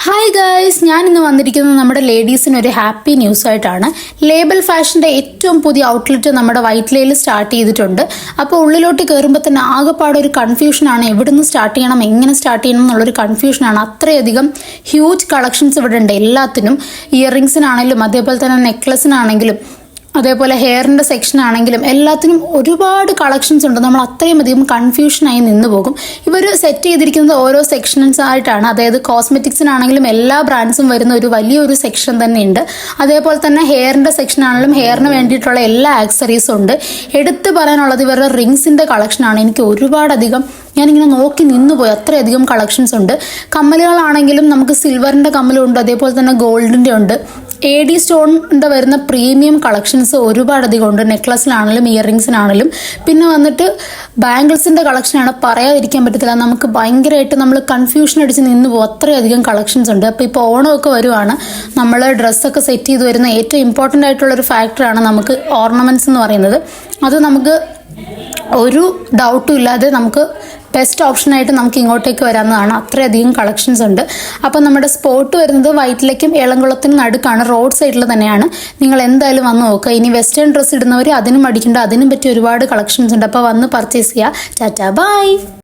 Hi guys, ഞാൻ ഇന്ന് വന്നിരിക്കുന്നത് നമ്മുടെ ലേഡീസിന് ഒരു ഹാപ്പി ന്യൂസ് ആയിട്ടാണ്. ലേബൽ ഫാഷൻ്റെ ഏറ്റവും പുതിയ ഔട്ട്ലെറ്റ് നമ്മുടെ വൈറ്റ്ലയിൽ സ്റ്റാർട്ട് ചെയ്തിട്ടുണ്ട്. അപ്പോൾ ഉള്ളിലോട്ട് കയറുമ്പോൾ തന്നെ ആകെപ്പാടെ ഒരു കൺഫ്യൂഷനാണ്, എവിടുന്ന് സ്റ്റാർട്ട് ചെയ്യണം, എങ്ങനെ സ്റ്റാർട്ട് ചെയ്യണം എന്നുള്ളൊരു കൺഫ്യൂഷനാണ്. അത്രയധികം ഹ്യൂജ് കളക്ഷൻസ് ഇവിടെ ഉണ്ട്. എല്ലാത്തിനും ഇയറിങ്സിനാണെങ്കിലും അതേപോലെ തന്നെ നെക്ലസിനാണെങ്കിലും അതേപോലെ ഹെയറിൻ്റെ സെക്ഷൻ ആണെങ്കിലും എല്ലാത്തിനും ഒരുപാട് കളക്ഷൻസ് ഉണ്ട്. നമ്മൾ അത്രയും അധികം കൺഫ്യൂഷനായി നിന്ന് പോകും. ഇവർ സെറ്റ് ചെയ്തിരിക്കുന്നത് ഓരോ സെക്ഷൻസ് ആയിട്ടാണ്. അതായത് കോസ്മെറ്റിക്സിനാണെങ്കിലും എല്ലാ ബ്രാൻഡ്സും വരുന്ന ഒരു വലിയൊരു സെക്ഷൻ തന്നെയുണ്ട്. അതേപോലെ തന്നെ ഹെയറിൻ്റെ സെക്ഷൻ ആണെങ്കിലും ഹെയറിന് വേണ്ടിയിട്ടുള്ള എല്ലാ ആക്സറീസും ഉണ്ട്. എടുത്തു പറയാനുള്ളത് ഇവരുടെ റിങ്സിൻ്റെ കളക്ഷനാണ്. എനിക്ക് ഒരുപാടധികം ഞാനിങ്ങനെ നോക്കി നിന്നുപോയി, അത്രയധികം കളക്ഷൻസ് ഉണ്ട്. കമ്മലുകളാണെങ്കിലും നമുക്ക് സിൽവറിൻ്റെ കമ്മലുണ്ട്, അതേപോലെ തന്നെ ഗോൾഡിൻ്റെ ഉണ്ട്. AD സ്റ്റോണിൻ്റെ വരുന്ന പ്രീമിയം കളക്ഷൻസ് ഒരുപാടധികം ഉണ്ട്. നെക്ലസിനാണെങ്കിലും ഇയറിങ്സിനാണെങ്കിലും. പിന്നെ വന്നിട്ട് ബാംഗിൾസിൻ്റെ കളക്ഷനാണ്, പറയാതിരിക്കാൻ പറ്റത്തില്ല. നമുക്ക് ഭയങ്കരമായിട്ട് നമ്മൾ കൺഫ്യൂഷൻ അടിച്ച് നിന്ന് പോകും, അത്രയധികം കളക്ഷൻസ് ഉണ്ട്. അപ്പോൾ ഇപ്പോൾ ഓണമൊക്കെ വരുവാണ്, നമ്മൾ ഡ്രസ്സൊക്കെ സെറ്റ് ചെയ്ത് വരുന്ന ഏറ്റവും ഇമ്പോർട്ടൻ്റ് ആയിട്ടുള്ളൊരു ഫാക്ടറാണ് നമുക്ക് ഓർണമെൻറ്റ്സ് എന്ന് പറയുന്നത്. അത് നമുക്ക് ഒരു ഡൗട്ടും ഇല്ലാതെ നമുക്ക് ബെസ്റ്റ് ഓപ്ഷനായിട്ട് നമുക്ക് ഇങ്ങോട്ടേക്ക് വരാവുന്നതാണ്. അത്രയധികം കളക്ഷൻസ് ഉണ്ട്. അപ്പം നമ്മുടെ സ്പോട്ട് വരുന്നത് വൈറ്റിലേക്കും ഏളംകുളത്തിനും നടുക്കാണ്, റോഡ് സൈഡിൽ തന്നെയാണ്. നിങ്ങൾ എന്തായാലും വന്ന് നോക്കുക. ഇനി വെസ്റ്റേൺ ഡ്രസ്സ് ഇടുന്നവർ അതിനും അടിക്കേണ്ട, അതിനും പറ്റിയ ഒരുപാട് കളക്ഷൻസ് ഉണ്ട്. അപ്പോൾ വന്ന് പർച്ചേസ് ചെയ്യുക. Tata bye.